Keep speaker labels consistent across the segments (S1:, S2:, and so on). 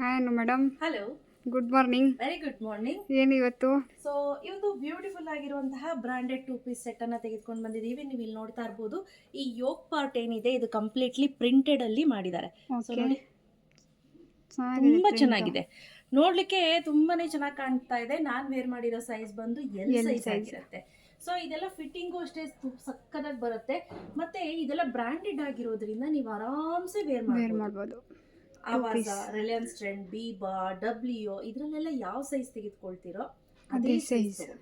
S1: Hi madam.
S2: Hello,
S1: good morning.
S2: Very good morning.
S1: ಏನಿವತ್ತು?
S2: So ಇವತ್ತು beautiful ಆಗಿರುವಂತಹ branded 2 piece set ಅನ್ನ ತೆಗೆದುಕೊಂಡು ಬಂದಿದ್ದೀವಿ. ನೀವು ಇಲ್ಲಿ ನೋಡ್ತಾ ಇರಬಹುದು, ಈ ಯೋಕ್ ಪಾರ್ಟ್ ಏನಿದೆ ಇದು ಕಂಪ್ಲೀಟ್ಲಿ ಪ್ರಿಂಟೆಡ್ ಅಲ್ಲಿ ಮಾಡಿದ್ದಾರೆ. ಸೊ
S1: ಓಕೆ,
S2: ನೋಡಿ,
S1: ಚೆನ್ನಾಗಿದೆ
S2: ತುಂಬಾ
S1: print.
S2: ಚೆನ್ನಾಗಿದೆ, ನೋಡ್ಲಿಕ್ಕೆ ತುಂಬಾನೇ ಚೆನ್ನಾಗಿ ಕಾಣ್ತಾ ಇದೆ. ನಾನ್ ವೇರ್ ಮಾಡಿರೋ ಸೈಜ್ ಬಂದು ಎಲ್
S1: L
S2: ಸೈಜ್
S1: size.
S2: ಆಗಿರುತ್ತೆ. ಸೊ ಇದೆಲ್ಲ ಫಿಟ್ಟಿಂಗು ಅಷ್ಟೇ ಸಕ್ಕದಾಗಿ ಬರುತ್ತೆ. ಮತ್ತೆ ಇದೆಲ್ಲ ಬ್ರಾಂಡೆಡ್ ಆಗಿರೋದ್ರಿಂದ ನೀವು ಆರಾಮ್ಸೆ ವೇರ್
S1: ವೇರ್
S2: ಮಾಡ್ಬೋದು.
S1: ಮಾಡ್ಬೋದು.
S2: ಆವಾಜ, ರಿಲಯನ್ಸ್ ಟ್ರೆಂಡ್, ಬೀಬಾ, ಡಬ್ಲ್ಯೂ ಇದ್ರಲ್ಲೆಲ್ಲ ಯಾವ ಸೈಜ್ ತೆಗೆದುಕೊಳ್ತೀರೋ
S1: ಅದೇ
S2: ಅದೇ
S1: size.
S2: ಸೈಜ್.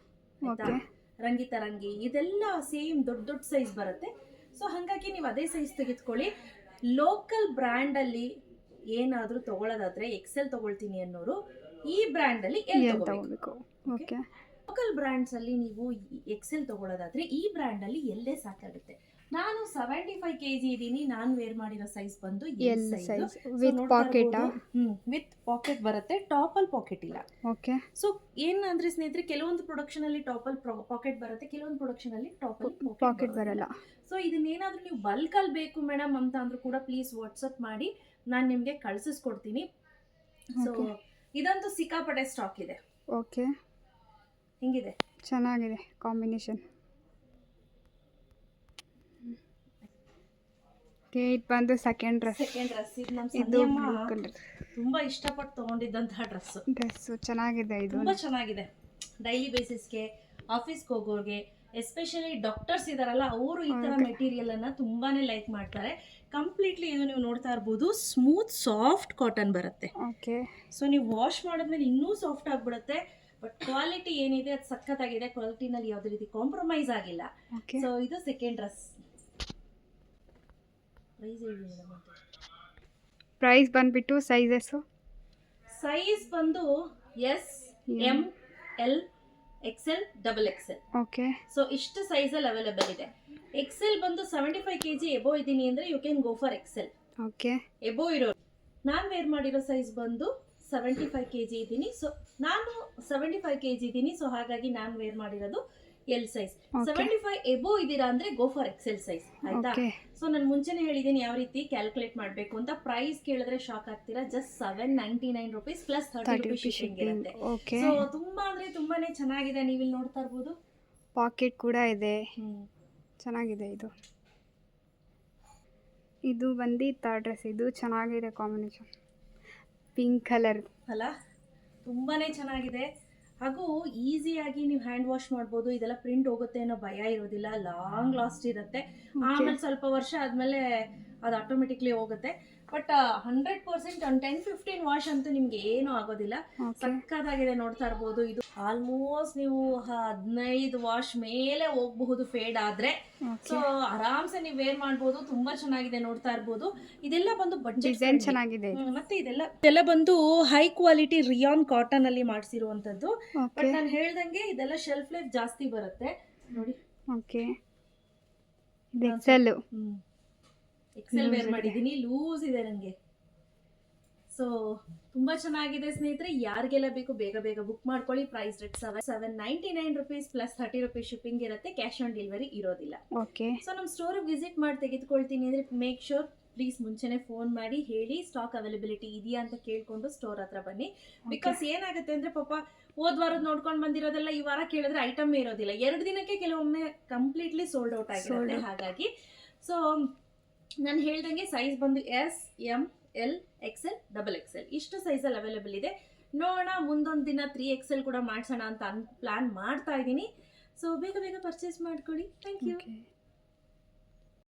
S1: ಓಕೆ,
S2: ರಂಗಿ ಇದೆಲ್ಲ ಸೇಮ್ ದೊಡ್ಡ ದೊಡ್ಡ ಸೈಜ್ ಬರುತ್ತೆ. ಸೊ ಹಾಗಾಗಿ ನೀವು ಅದೇ ಸೈಜ್ ತೆಗೆದುಕೊಳ್ಳಿ. ಲೋಕಲ್ ಬ್ರ್ಯಾಂಡ್ ಅಲ್ಲಿ ಏನಾದರೂ ತಗೊಳ್ಳೋದಾದ್ರೆ ಎಕ್ಸೆಲ್ ತಗೊಳ್ತೀನಿ ಅನ್ನೋರು ಈ ಬ್ರ್ಯಾಂಡ್ ಅಲ್ಲಿ ಎಲ್
S1: ಎಲ್
S2: ತಗೋಬೇಕು.
S1: ತಗೋಬೇಕು. ಓಕೆ,
S2: ಲೋಕಲ್ ಬ್ರ್ಯಾಂಡ್ಸ್ ಅಲ್ಲಿ ನೀವು ಎಕ್ಸೆಲ್ ತಗೊಳ್ಳೋದಾದ್ರೆ ಈ ಬ್ರ್ಯಾಂಡ್ ಅಲ್ಲಿ ಎಲ್ಲೇ ಸಾಕಾಗುತ್ತೆ. ನಾನು 75 kg ಇದ್ದೀನಿ. ನಾನು ವೇರ್ ಮಾಡಿರೋ ಸೈಜ್ ಬಂದು
S1: L
S2: L
S1: size
S2: size
S1: with pocket.
S2: With packet ಬರುತ್ತೆ. ಟಾಪ್ ಅಲ್ಲಿ ಪಾಕೆಟ್ ಇಲ್ಲ.
S1: ಓಕೆ,
S2: ಸೊ ಏನಂದ್ರೆ ಸ್ನೇಹಿತರೆ, ಕೆಲವೊಂದು ಪ್ರೊಡಕ್ಷನ್ ಅಲ್ಲಿ ಟಾಪ್ ಅಲ್ಲಿ ಪಾಕೆಟ್ ಬರುತ್ತೆ, ಕೆಲವೊಂದು ಪ್ರೊಡಕ್ಷನ್ ಅಲ್ಲಿ ಟಾಪ್ ಅಲ್ಲಿ
S1: ಪಾಕೆಟ್ ಬರಲ್ಲ.
S2: ಸೊ ಇದನ್ನೇನಾದ್ರೂ ನೀವು ಬಲ್ಕ್ ಅಲ್ಲಿ ಬೇಕು ಮೇಡಮ್ ಅಂತ ಅಂದ್ರೂ ಕೂಡ ಪ್ಲೀಸ್ ವಾಟ್ಸಪ್ ಮಾಡಿ, ನಾನು ನಿಮಗೆ ಕಳ್ಸಿಸ್ಕೊಡ್ತೀನಿ. ಸೊ ಇದಂತೂ ಸಿಕ್ಕಾಪಟ್ಟೆ ಸ್ಟಾಕ್ ಇದೆ.
S1: ಓಕೆ,
S2: ಹಿಂಗಿದೆ,
S1: ಚೆನ್ನಾಗಿದೆ ಕಾಂಬಿನೇಷನ್. ಇದು ಬಂದು ಸೆಕೆಂಡ್ ಡ್ರೆಸ್.
S2: ಸೆಕೆಂಡ್ ಡ್ರೆಸ್ ಇದು ನಮ್ಮ
S1: ಇದು
S2: ಸಂಧ್ಯಮ್ಮ
S1: ಬ್ಲೂ ಕಲರ್
S2: ತುಂಬಾ ಇಷ್ಟಪಟ್ಟು ತಗೊಂಡಿದ್ದಂತಹ ಡ್ರೆಸ್.
S1: ಡ್ರೆಸ್ ಚೆನ್ನಾಗಿದೆ. ಇದು
S2: ತುಂಬಾ ಚೆನ್ನಾಗಿದೆ. ಡೈಲಿ ಬೇಸಿಸ್ಗೆ, ಆಫೀಸ್ಗೆ ಹೋಗೋರಿಗೆ, ಎಸ್ಪೆಷಲಿ ಡಾಕ್ಟರ್ಸ್ ಇದಾರಲ್ಲ, ಅವರು ಈ ತರ ಮೆಟೀರಿಯಲ್ ಅನ್ನ ತುಂಬಾನೇ ಲೈಕ್ ಮಾಡ್ತಾರೆ. ಕಂಪ್ಲೀಟ್ಲಿ ಇದು ನೀವು ನೋಡ್ತಾ ಇರ್ಬೋದು, ಸ್ಮೂತ್ ಸಾಫ್ಟ್ ಕಾಟನ್ ಬರುತ್ತೆ.
S1: ಓಕೆ,
S2: ಸೊ ನೀವು ವಾಶ್ ಮಾಡಿದ್ಮೇಲೆ ಇನ್ನೂ ಸಾಫ್ಟ್ ಆಗ್ಬಿಡುತ್ತೆ. ಬಟ್ ಕ್ವಾಲಿಟಿ ಏನಿದೆ ಅದು ಸಖತ್ತಾಗಿದೆ. ಕ್ವಾಲಿಟಿನಲ್ಲಿ ಯಾವುದೇ ರೀತಿ ಕಾಂಪ್ರಮೈಸ್ ಆಗಿಲ್ಲ.
S1: ಓಕೆ.
S2: ಸೊ ಇದು ಸೆಕೆಂಡ್ ಡ್ರೆಸ್. ಪ್ರೈಸ್ ಹೇಳಿ ಮೇಡಮ್.
S1: ಪ್ರೈಸ್ ಬಂದ್ಬಿಟ್ಟು ಸೈಜಸ್ಸು
S2: ಸೈಜ್ ಬಂದು S, M, L, XL, double XL.
S1: Okay,
S2: so ಇಷ್ಟು ಸೈಜಲ್ಲಿ ಅವೈಲೇಬಲ್ ಇದೆ. ಎಕ್ಸೆಲ್ ಬಂದು 75 kg ಎಬೋ ಇದ್ದೀನಿ ಅಂದರೆ you can go for XL.
S1: Okay,
S2: above ಇರೋ ನಾನು ವೇರ್ ಮಾಡಿರೋ ಸೈಜ್ ಬಂದು 75 kg ಇದ್ದೀನಿ. ಸೊ ನಾನು 75 kg ಇದ್ದೀನಿ. ಸೊ ಹಾಗಾಗಿ ನಾನು ವೇರ್ ಮಾಡಿರೋದು ಎಲ್ ಸೈಜ್. 75 ಎಬೋ ಇದ್ದೀರಾ ಅಂದರೆ ಗೋ ಫಾರ್ ಎಕ್ಸೆಲ್ ಸೈಜ್, ಆಯ್ತಾ?
S1: ಓಕೆ.
S2: ಸೊ ನಾನು ಮುಂಚೆನೇ ಹೇಳಿದ್ದೀನಿ ಯಾವ ರೀತಿ ಕ್ಯಾಲ್ಕುಲೇಟ್ ಮಾಡಬೇಕು ಅಂತ. ಪ್ರೈಸ್ ಕೇಳಿದ್ರೆ ಶಾಕ್ ಆಗ್ತೀರಾ. Just 799 rupees plus 30 rupees shipping ಇರುತ್ತೆ.
S1: ಓಕೆ.
S2: ಸೊ ತುಂಬಾ ಅಂದ್ರೆ ತುಂಬಾನೇ ಚೆನ್ನಾಗಿದೆ. ನೀವು ಇಲ್ಲಿ ನೋಡ್ತಾ ಇರ್ಬೋದು,
S1: ಪಾಕೆಟ್ ಕೂಡ ಇದೆ. ಚೆನ್ನಾಗಿದೆ ಇದು. ಇದು ಬಂದು ಥರ್ಡ್ ಡ್ರೆಸ್. ಇದು ಚೆನ್ನಾಗಿದೆ ಕಾಂಬಿನೇಷನ್, ಪಿಂಕ್ ಕಲರ್
S2: ಅಲ್ಲ, ತುಂಬಾನೇ ಚೆನ್ನಾಗಿದೆ. ಹಾಗೂ ಈಸಿಯಾಗಿ ನೀವು ಹ್ಯಾಂಡ್ ವಾಶ್ ಮಾಡ್ಬೋದು. ಇದೆಲ್ಲ ಪ್ರಿಂಟ್ ಹೋಗುತ್ತೆ ಅನ್ನೋ ಭಯ ಇರೋದಿಲ್ಲ. ಲಾಂಗ್ ಲಾಸ್ಟ್ ಇರುತ್ತೆ. ಆಮೇಲೆ ಸ್ವಲ್ಪ ವರ್ಷ ಆದಮೇಲೆ ಅದು ಆಟೋಮೆಟಿಕ್ಲಿ ಹೋಗುತ್ತೆ. ಬಟ್ 100% ಒಂದು 10-15 ವಾಶ್ ಅಂತೂ ನಿಮ್ಗೆ ಏನೂ ಆಗೋದಿಲ್ಲ. ಸಕ್ಕತ್ತಾಗಿದೆ, ನೋಡ್ತಾ ಇರ್ಬೋದು. ಇದು ಆಲ್ಮೋಸ್ಟ್ ನೀವು 15 ವಾಶ್ ಮೇಲೆ ಹೋಗಬಹುದು ಫೇಡ್ ಆದ್ರೆ. ಸೊ ಆರಾಮ್ಸೆ ನೀವು ವೇರ್ ಮಾಡ್ಬೋದು. ತುಂಬಾ ಚೆನ್ನಾಗಿದೆ, ನೋಡ್ತಾ ಇರ್ಬೋದು. ಇದೆಲ್ಲ ಬಂದು ಬಡ್ಜೆಟ್
S1: ಚೆನ್ನಾಗಿದೆ.
S2: ಮತ್ತೆ ಇದೆಲ್ಲ ಬಂದು ಹೈ ಕ್ವಾಲಿಟಿ ರಿಯಾನ್ ಕಾಟನ್ ಅಲ್ಲಿ ಮಾಡಿಸಿರುವಂತದ್ದು. ಬಟ್ ನಾನು ಹೇಳ್ದಂಗೆ ಇದೆಲ್ಲ ಶೆಲ್ಫ್ ಲೈಫ್ ಜಾಸ್ತಿ ಬರುತ್ತೆ. ನೋಡಿ,
S1: ಓಕೆ, ಎಕ್ಸೆಲ್
S2: ಎಕ್ಸೆಲ್ ವೇರ್ ಮಾಡಿದ್ದೀನಿ. ಲೂಸ್ ಇದೆ ನನಗೆ. ಸೊ ತುಂಬಾ ಚೆನ್ನಾಗಿದೆ ಸ್ನೇಹಿತರೆ. ಯಾರಿಗೆಲ್ಲ ಬೇಕು ಬೇಗ ಬೇಗ ಬುಕ್ ಮಾಡ್ಕೊಳ್ಳಿ. Price rate 799 rupees plus 30 rupees shipping ಇರುತ್ತೆ. ಕ್ಯಾಶ್ ಆನ್ ಡೆಲಿವರಿ ಇರೋದಿಲ್ಲ.
S1: ಓಕೆ.
S2: ಸೊ ನಮ್ಮ ಸ್ಟೋರಿಗೆ ವಿಸಿಟ್ ಮಾಡಿ ತೆಗೆದುಕೊಳ್ತೀನಿ ಅಂದರೆ ಮೇಕ್ ಶೋರ್ ಪ್ಲೀಸ್ ಮುಂಚೆನೇ ಫೋನ್ ಮಾಡಿ ಹೇಳಿ ಸ್ಟಾಕ್ ಅವೈಲಬಿಲಿಟಿ ಇದೆಯಾ ಅಂತ ಕೇಳ್ಕೊಂಡು ಸ್ಟೋರ್ ಹತ್ರ ಬನ್ನಿ. ಬಿಕಾಸ್ ಏನಾಗುತ್ತೆ ಅಂದರೆ ಪಾಪ ಹೋದ್ ವಾರದ ನೋಡ್ಕೊಂಡು ಬಂದಿರೋದೆಲ್ಲ ಈ ವಾರ ಕೇಳಿದ್ರೆ ಐಟಮ್ ಇರೋದಿಲ್ಲ. 2 ದಿನಕ್ಕೆ ಕೆಲವೊಮ್ಮೆ ಕಂಪ್ಲೀಟ್ಲಿ ಸೋಲ್ಡ್ ಔಟ್ ಆಗಿರುತ್ತೆ. ಹಾಗಾಗಿ ಸೊ ನಾನು ಹೇಳ್ದಂಗೆ ಸೈಜ್ ಬಂದು S, M, L, XL, double XL ಇಷ್ಟು ಸೈಜಲ್ಲಿ ಅವೈಲೇಬಲ್ ಇದೆ. ನೋಡೋಣ, ಮುಂದೊಂದು ದಿನ 3XL ಕೂಡ ಮಾಡಿಸೋಣ ಅಂತ ಪ್ಲಾನ್ ಮಾಡ್ತಾ ಇದ್ದೀನಿ. ಸೊ ಬೇಗ ಬೇಗ ಪರ್ಚೇಸ್ ಮಾಡ್ಕೊಳ್ಳಿ. Thank you.